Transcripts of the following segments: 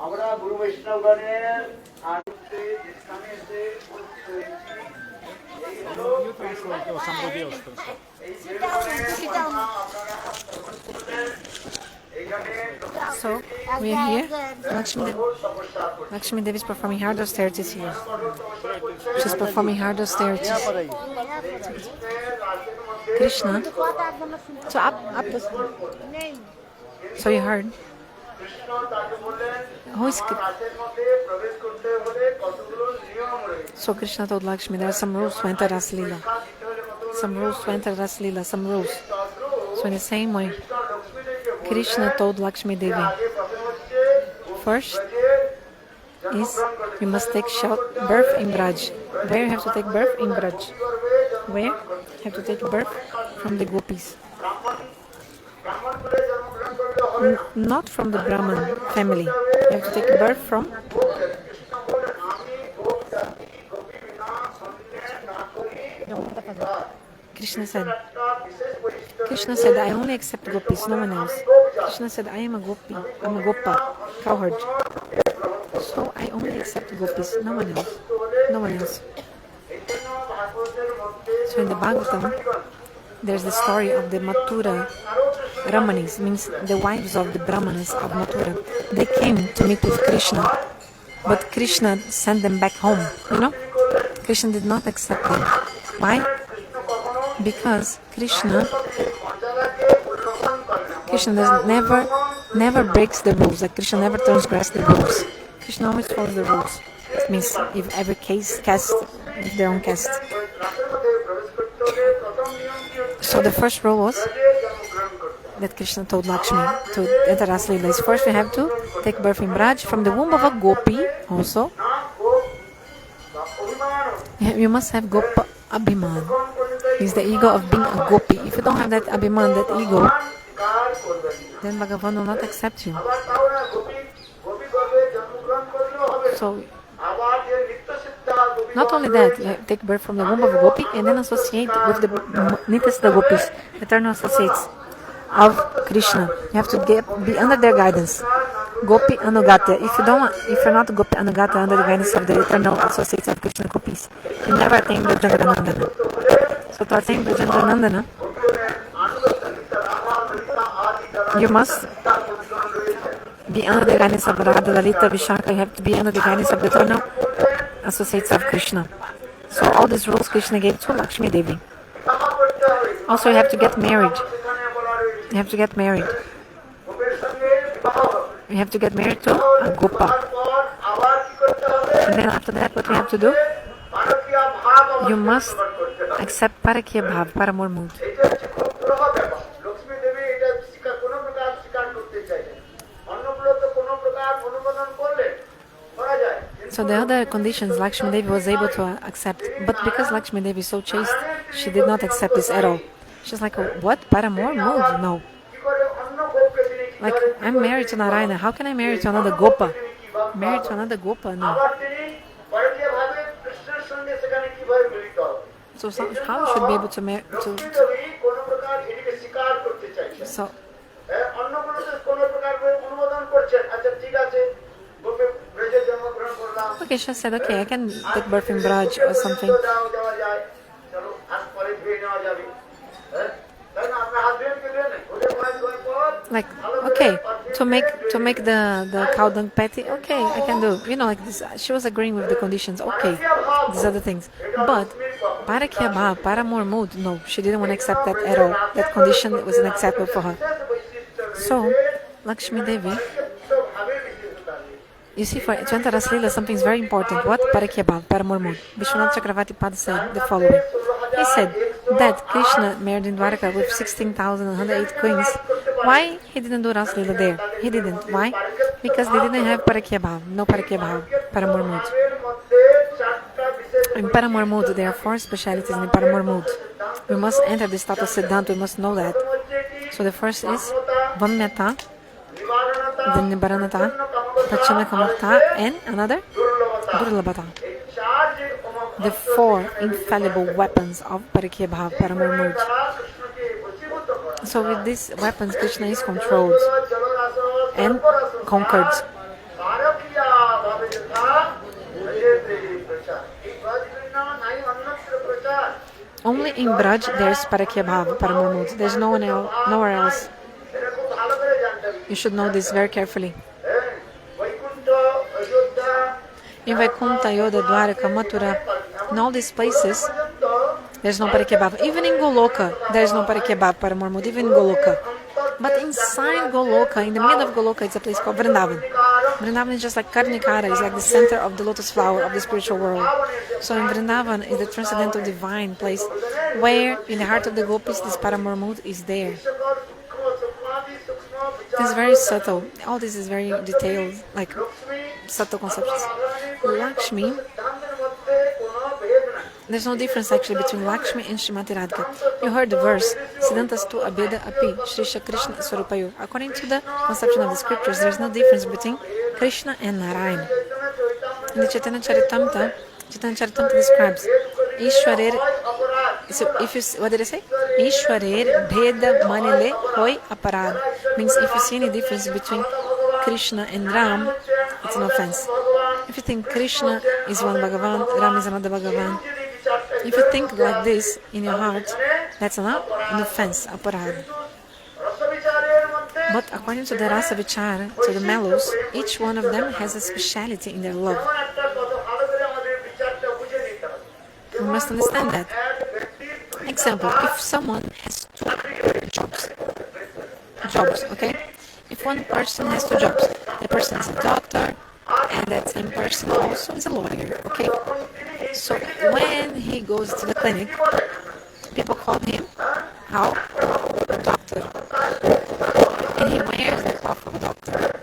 You translate or somebody else translate. So we are here. Lakshmi Devi is performing hard austerities here. She's performing hard austerities. Krishna. So up. So you heard. Who is So Krishna told Lakshmi there are some rules to enter Ras Leela. Some rules to enter Ras Leela. Some rules. So in the same way, Krishna told Lakshmi Devi, first is you must take birth in Braj. Where you have to take birth? In Braj. Where? You have to take birth from the gopis. Not from the Brahman family. You have to take birth from Krishna said, I only accept gopis, no one else. Krishna said, I am a gopi, I'm a gopa, cowherd. So I only accept gopis, no one else. No one else. So in the Bhagavatam, there's the story of the Mathura Ramanis, means the wives of the Brahmanas of Mathura. They came to meet with Krishna, but Krishna sent them back home, Krishna did not accept them. Why? Because Krishna does never breaks the rules. Like Krishna never transgresses the rules. Krishna always follows the rules. It means if every caste with their own caste. So the first rule was that Krishna told Lakshmi to enter Ras Leela. First we have to take birth in Braj from the womb of a gopi also. You must have gopa abhiman. It's the ego of being a gopi. If you don't have that abhiman, that ego, then Bhagavan will not accept you. So, not only that, you take birth from the womb of a gopi and then associate with the Nityasiddha gopis, eternal associates of Krishna. You have to be under their guidance. Gopi Anugatya. If you're not Gopi Anugatya under the guidance of the eternal associates of Krishna gopis, you never attain Brajendranandana. So to attain Brajendranandana, you must be under the guidance of Radha, Lalita, Vishaka. You have to be under the guidance of the eternal associates of Krishna. So all these rules Krishna gave to Lakshmi Devi. Also you have to get married. You have to get married. You have to get married to a Gopa. And then after that, what you have to do? You must accept Parakya Bhav, Paramor mood. So the other conditions Lakshmi Devi was able to accept. But because Lakshmi Devi is so chaste, she did not accept this at all. She's like, what? Paramor mood? No. Like, I'm married to Narayana. How can I marry to another Gopa? Married to another Gopa? No. So how should be able to marry to so okay, she said, okay, I can take birth in Braj or something. Like, okay, to make the cow dung patty, okay, I can do. Like this. She was agreeing with the conditions. Okay, these are the things. But Parakya Bhav, Paramor mood, no, she didn't want to accept that at all. That condition was unacceptable for her. So, Lakshmi Devi, you see, for to enter Ras Leela, something is very important. What? Parakya Bhav, Paramor mood. Vishwanath Chakravarti Pada said the following. He said that Krishna married in Dwaraka with 16,108 queens. Why he didn't do Ras Leela there? He didn't. Why? Because they didn't have Parakya Bhav. No Parakya Bhav, Paramor mood. In Paramor mood, there are 4 specialities in Paramor mood. We must enter the status Siddhanta, we must know that. So the first is Vamyata, then Nibaranata, Pachanakamata, and another Durlabhata. The 4 infallible weapons of Parakya Bhav, Paramor mood. So with these weapons, Krishna is controlled and conquered. Only in Braj there's Parakyabhav, Paramamud. There's nowhere else. You should know this very carefully. In Vaikuntha, Yoda, Dwaraka, Mathura, in all these places, there's no Parakyabhav. Even in Goloka, there's no Parakyabhav, Paramamud, even in Goloka. But inside Goloka, in the middle of Goloka, it's a place called Vrindavana. Vrindavana is just like Karnikara, it's like the center of the lotus flower of the spiritual world. So in Vrindavana is the transcendental divine place where in the heart of the gopis this Paramamud is there. It's very subtle. All this is very detailed, like subtle concepts. Lakshmi, there's no difference actually between Lakshmi and Srimati Radhika. You heard the verse, Siddhantastu Abheda Api, Shri Krishna Swarupayo. According to the conception of the scriptures, there's no difference between Krishna and Narayana. In the Chaitanya Charitamrita describes Ishwarer, so if you, what did I say? Ishwarer Bheda Manile Hoi Aparad. Means if you see any difference between Krishna and Ram, it's an offense. If you think Krishna is one Bhagavan, Ram is another Bhagavan, if you think like this in your heart, that's an offense, aparad. But according to the rasa vichara, to the mellows, each one of them has a speciality in their love. We must understand that. Example, if someone has two jobs, okay? If one person has two jobs, the person is a doctor, and that same person also is a lawyer, okay? So when he goes to the clinic, people call him, how? A doctor. And he wears the cloth of a doctor.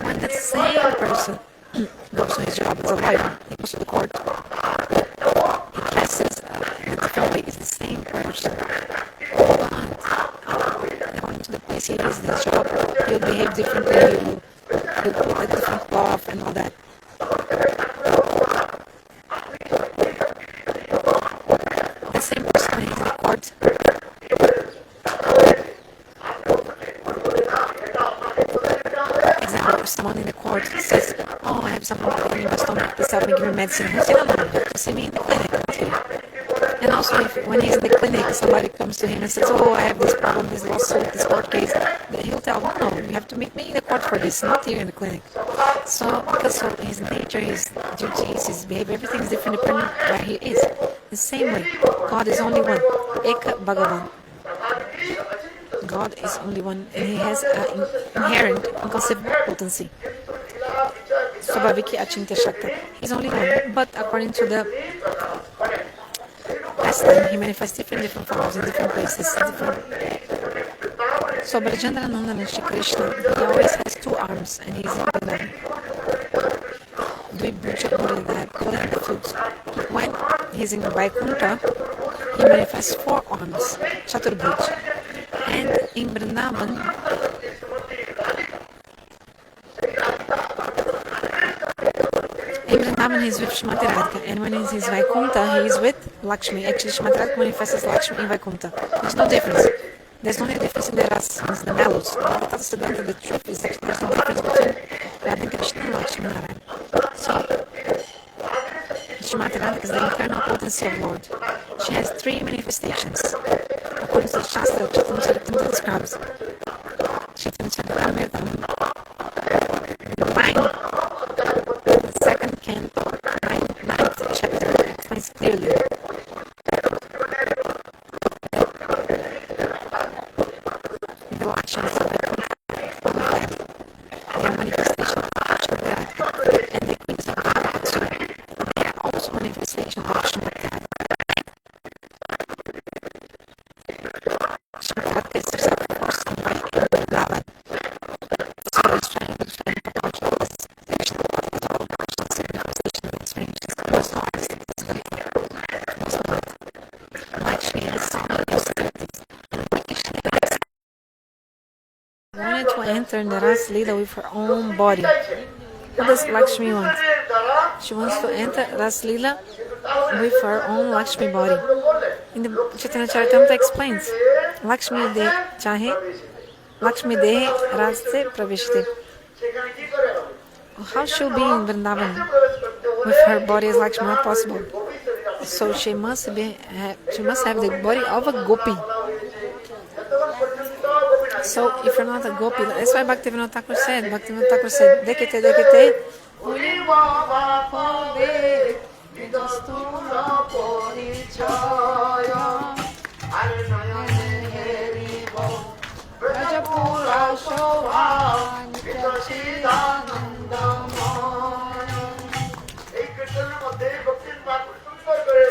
When the same person goes to his job as a lawyer, he goes to the court, he dresses in a different way, it's the same person. But according to the place he is in his job, he'll behave differently, he'll put a different cloth and all that. The same person when he's in the court, example, if someone in the court says, oh, I have something in my stomach, please help me, give me medicine. He'll say, no, you have to see me in the clinic, not here. And also, if when he's in the clinic, somebody comes to him and says, oh, I have this problem, this lawsuit, this court case, then he'll tell, no, you have to meet me in the court for this, not here in the clinic. So, because of his nature, his duties, his behavior, everything is different depending on where he is. The same way, God is only one, Eka Bhagavan. God is only one, and He has an inherent, inconceivable potency. Swabhaviki Achintya Shakta. He's only one, but according to the pastime, He manifests different forms in different places. So Brajendra Nandana Shri Krishna, he always has two arms, and he's in Vrindavan. Dvibhuja Muridhar, playing the flute. When he's in Vaikuntha, he manifests four arms, Chaturbhuj. And in Vrindavan, he's with Srimati Radhika, and when he's in Vaikuntha, he is with Lakshmi. Actually, Srimati Radhika manifests Lakshmi in Vaikuntha. There's no difference. There's no difference in the rasas, the mellows. The truth is that there's no difference between Radha Krishna and Lakshmi Narayana. So, Srimati Radhika is the internal potency of Lord. She has three manifestations. According to the Shastra, Chaitanya Charitamrita describes Chaitanya Charitamrita, the second canto, ninth chapter, explains clearly. The actions of their manifestation of Shakti, and the queens of Radha too. They are also manifestation of Shakti. Wanted to enter the Ras Leela with her own body. What does Lakshmi want? She wants to enter Ras Leela with her own Lakshmi body. In the Chaitanya Charitamrita explains, Lakshmi de chahe, Lakshmi de raste pravishte. How she'll be in Vrindavan with her body as Lakshmi? Not possible. So she must have the body of a gopi. So if you're not a gopi, that's why Bhaktivinoda Thakur said, dekete, dekete,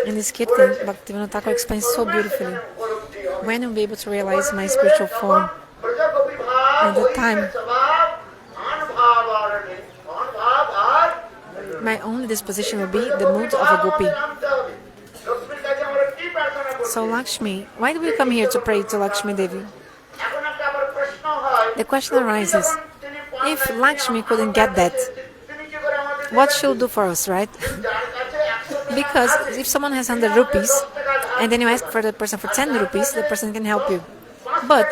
in this kirtan, Bhaktivinoda Thakur explains so beautifully. When you'll be able to realize my spiritual form, at the time, my only disposition will be the mood of a gopi. So Lakshmi, why do we come here to pray to Lakshmi Devi? The question arises, if Lakshmi couldn't get that, what she'll do for us, right? Because if someone has 100 rupees, and then you ask for the person for 10 rupees, the person can help you. But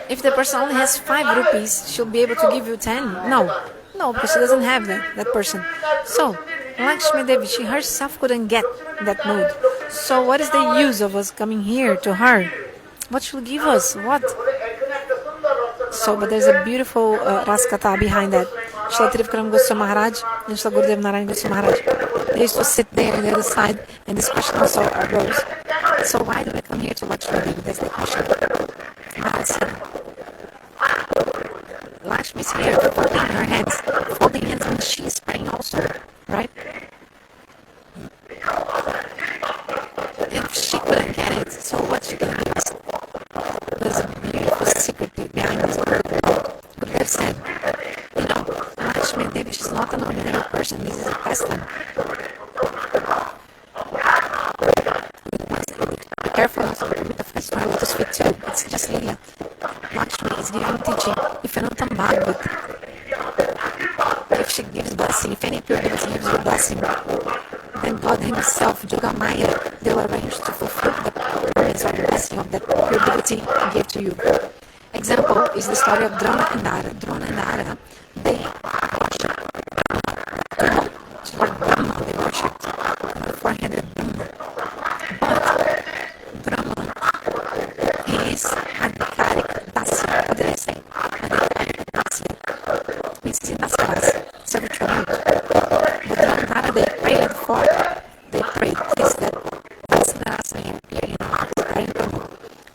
if the person only has 5 rupees, she'll be able to give you 10? No, because she doesn't have that person. So, Lakshmi Devi, she herself couldn't get that mood. So what is the use of us coming here to her? What she'll give us? What? So, but there's a beautiful Raskatha behind that. Srila Trivikaram Goswami Maharaj and Srila Gurudev Narayan Goswami Maharaj, they used to sit there on the other side, and this question also arose. So why do we come here to Lakshmi Devi? That's the question. Maharaj said, Lakshmi is here folding her hands. Folding hands means she is praying also, right? If she couldn't get it, so what she can give us? There's a beautiful secret behind this. Gurudev said, Lakshmi Devi, she's not an ordinary person. This is a pastime. Be careful with the first one to speak to. It's just Leela. Lakshmi is giving teaching. If you're not a Bhagavat, if she gives blessing, if any pure devotee gives you blessing, then God Himself, Yoga Maya, they'll arrange to fulfill the promise or the blessing of that pure devotee and give to you. Example is the story of Drona and Nara. Drona and Nara, they worship Brahma, they worship the 400 Brahma. But Brahma is Adhikarik Dasya. What did I say? Adhikarik Dasya means in Dasya, servitude. But Drona and Nara, they prayed this, that Vasanarasa may appear in the heart of Brahma.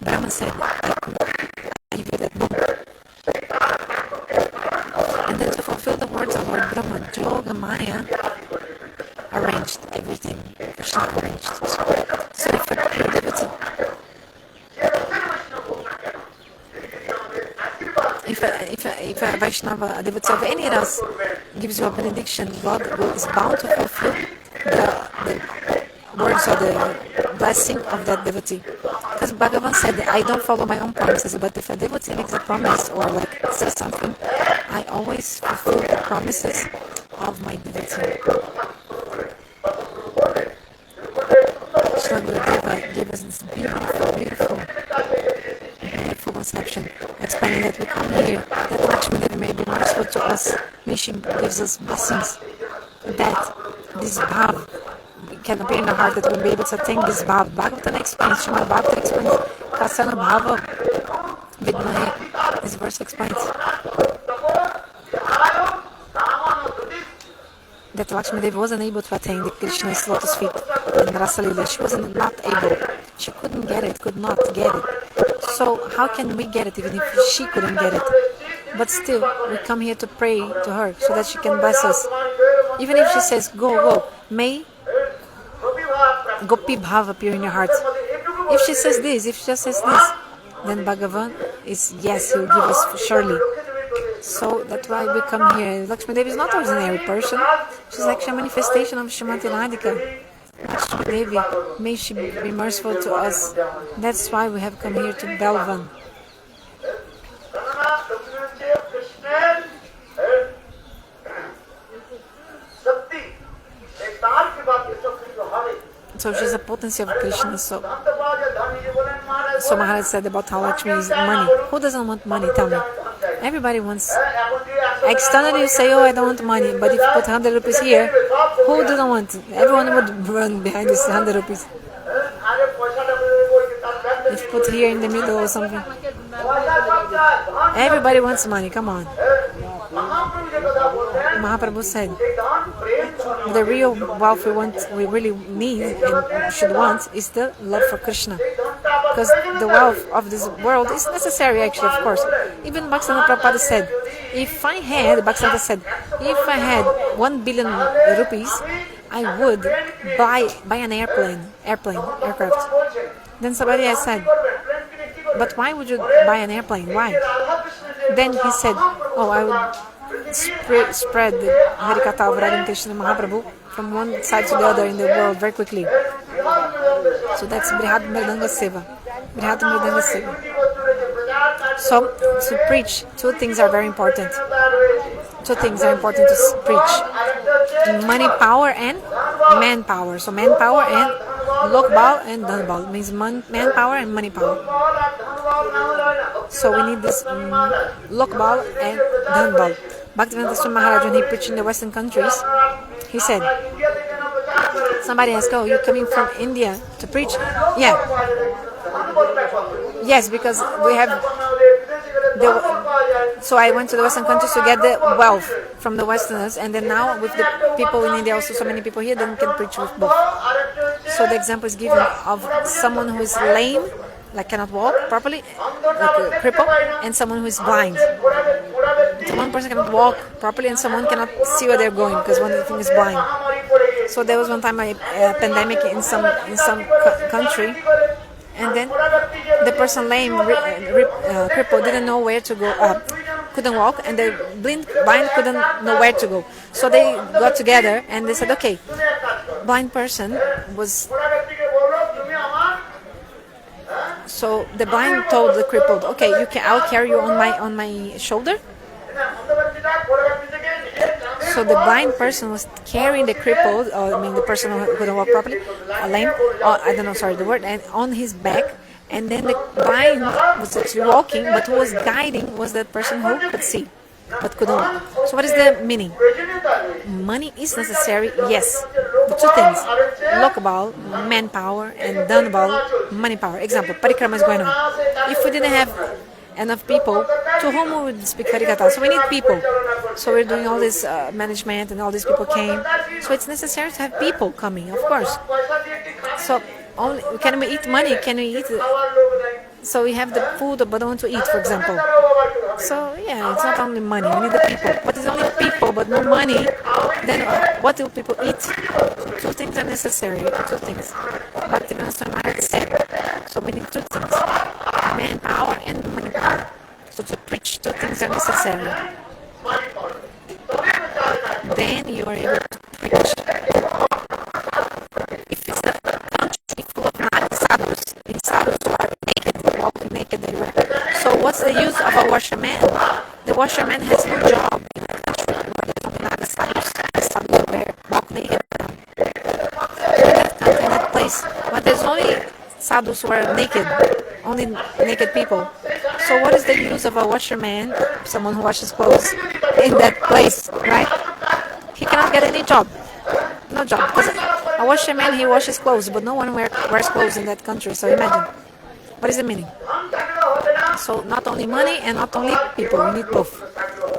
Brahma said, I give you that book. And then to fulfill the words of Lord Brahma, Yoga Maya arranged everything. Krishna arranged. So if a devotee, if a Vaishnava, a devotee of any ras, gives you a benediction, God is bound to fulfill the words or the blessing of that devotee. Because Bhagavan said, I don't follow my own promises, but if a devotee makes a promise or says something, I always fulfill the promises of my devotee. Srila Gurudeva gave us this beautiful conception, explaining that we come here, that Lakshmi Devi may be merciful to us, may she gives us blessings, that this bhav can appear in the heart, that we'll be able to attain this bhav. Bhagavatam explains, Srimad Bhagavatam explains, Kasana Bhava Vidmahe, this verse explains that Lakshmi Devi wasn't able to attain the Krishna's lotus feet in Rasa Leela. She wasn't not able. She couldn't get it, could not get it. So how can we get it even if she couldn't get it? But still, we come here to pray to her so that she can bless us. Even if she says, go, may Gopi Bhav appear in your heart. If she says this, if she just says this, then Bhagavan is, yes, he will give us surely. So that's why we come here. Lakshmi Devi is not an ordinary person. She's actually a manifestation of Srimati Radhika. Lakshmi Devi, may she be merciful to us. That's why we have come here to Belvana. So she's a potency of Krishna. So Maharaj said about how Lakshmi is money. Who doesn't want money? Tell me. Everybody wants. Externally you say, oh, I don't want money. But if you put 100 rupees here, Who didn't want it? Everyone would run behind this 100 rupees. If put here in the middle or something. Everybody wants money, come on. Mahaprabhu said, the real wealth we really need and should want is the love for Krishna. Because the wealth of this world is necessary actually, of course. Even Bhaktivinoda Prabhupada said, if I had 1 billion rupees, I would buy an aircraft. Then somebody else said, but why would you buy an airplane? Why? Then he said, oh, I would spread the Harikatha of Radha and Krishna Mahaprabhu from one side to the other in the world very quickly. So that's Brihat Mridanga Seva. Brihat Mridanga Seva. So to preach, two things are very important. Two things are important to preach. Money power and manpower. So manpower and lokbal and dhanbal means manpower and money power. So we need this lokbal and dhanbal. Bhaktivinoda Swami Maharaj, when he preached in the Western countries, he said, somebody asked, oh, you're coming from India to preach? Yeah. Yes, because we have so I went to the Western countries to get the wealth from the Westerners, and then now with the people in India, also so many people here, then we can preach with both. So the example is given of someone who is lame, like cannot walk properly, like a cripple, and someone who is blind. So one person cannot walk properly and someone cannot see where they're going because one of them is blind. So there was one time a pandemic in some country, and then the person lame, crippled, didn't know where to go, couldn't walk, and the blind couldn't know where to go. So they got together and they said, okay, blind person was. So the blind told the crippled, okay, I'll carry you on my shoulder. So the blind person was carrying the crippled, the person who couldn't walk properly, lame, I don't know, sorry, the word, and on his back. And then the blind was actually walking, but who was guiding was that person who could see, but couldn't walk. So what is the meaning? Money is necessary, yes. The two things, lokbal, manpower, and dhanbal, money power. Example, parikrama is going on. If we didn't have enough people, to whom we would speak Harikatha? So we need people. So we're doing all this management, and all these people came. So it's necessary to have people coming, of course. So can we eat money? Can we eat? So we have the food, but don't want to eat, for example. So yeah, it's not only money. We need the people. But it's only people, but no money. Then what do people eat? Two things are necessary. Two things. Bhaktivinoda Swami Maharaj said. So we need two things: manpower and money power. So to preach, two things are necessary. Then you are able to preach. If it's a country full of sadhus, sadhus who are naked, walking naked everywhere. So what's the use of a washerman? The washerman has no job in a country where there's only sadhus. Sadhus walk naked. In that place, but there's only sadhus who are naked, only naked people. So what is the use of a washerman, someone who washes clothes, in that place, right? He cannot get any job. No job. Because a washerman, he washes clothes, but no one wears clothes in that country. So imagine. What is the meaning? So not only money and not only people. We need both.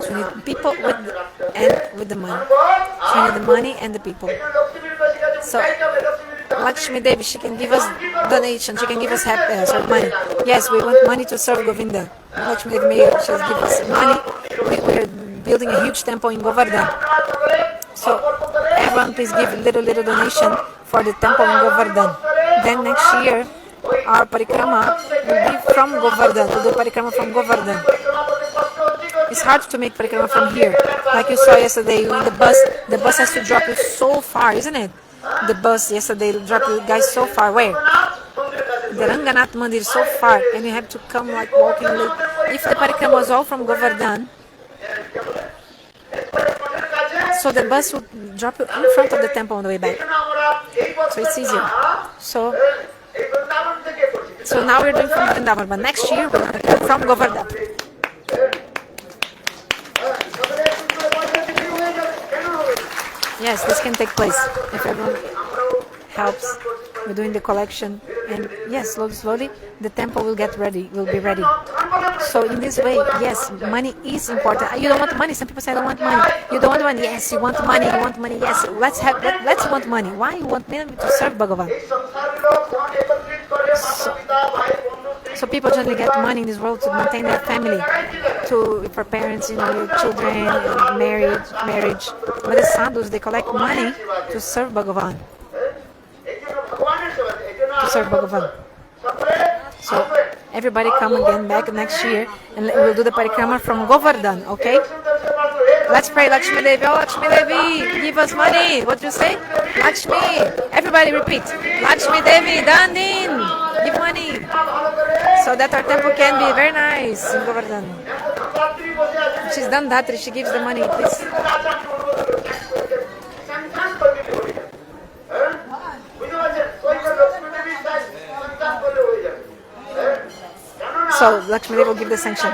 So we need people with the money. So we need the money and the people. So Lakshmi Devi, she can give us donation. She can give us money. Yes, we want money to serve Govinda. Lakshmi Devi may just give us money. We are building a huge temple in Govardhan. So everyone please give little donation for the temple in Govardhan. Then next year our parikrama will be from Govardhan, to do parikrama from Govardhan. It's hard to make parikrama from here. Like you saw yesterday in the bus has to drop you so far, isn't it? The bus yesterday dropped you guys so far. Where? The Ranganath Mandir so far, and you have to come like walking. If the parikrama was all from Govardhan, so the bus would drop you in front of the temple on the way back. So it's easier. So now we're doing from Vrindavana, but next year we're going to do from Govardhan. Yes, this can take place if everyone helps. We're doing the collection, and yes, slowly, the temple will be ready. So in this way, yes, money is important. You don't want money. Some people say I don't want money. You don't want money. Yes, you want money. You want money. Yes, let's want money. Why you want money? To serve Bhagavan. So people generally get money in this world to maintain their family, for parents, your children, marriage. But the sadhus, they collect money to serve Bhagavan. So everybody come again back next year, and we'll do the parikrama from Govardhan, okay? Let's pray, Lakshmi Devi. Oh, Lakshmi Devi, give us money. What do you say? Lakshmi. Everybody repeat. Lakshmi Devi, Dandin, give money. So that our temple can be very nice in Govardhan. She's done that. She gives the money, please. So Lakshmi Devi will give the sanction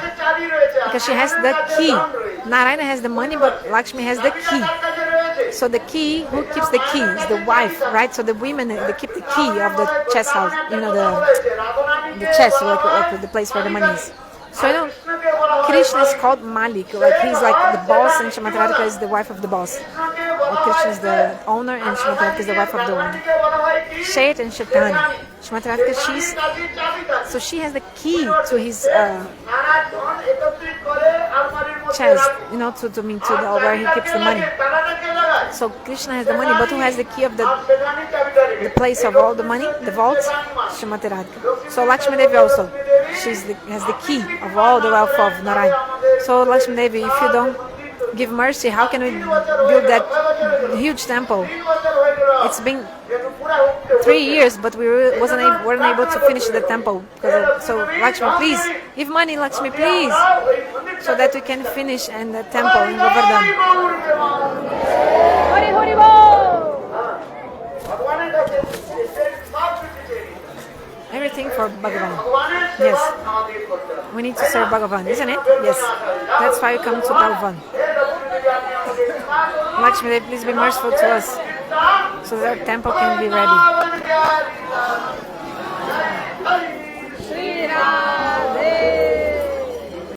because she has the key. Narayana has the money, but Lakshmi has the key. So the key, who keeps the key is the wife, right? So the women, they keep the key of the chest house, the chest, like the place where the money is. So Krishna is called Malik, like he's like the boss, and Shrimati Radhika is the wife of the boss. Krishna is the owner, and Shrimati Radhika is the wife of the owner. Shet and Shetani. Shrimati Radhika, she has the key to his chest, to where he keeps the money. So Krishna has the money, but who has the key of the place of all the money, the vault? Shrimati Radhika. So Lakshmi Devi also, has the key of all the wealth of Narayana. So Lakshmi Devi, if you don't give mercy, how can we build that huge temple? It's been 3 years, but we weren't able to finish the temple. So Lakshmi, please, give money, Lakshmi, please, so that we can finish the temple in Govardhan. Hari Hari Bol! Everything for Bhagavan. Yes. We need to serve Bhagavan, isn't it? Yes. That's why we come to Belvana. Lakshmi, please be merciful to us so that our temple can be ready.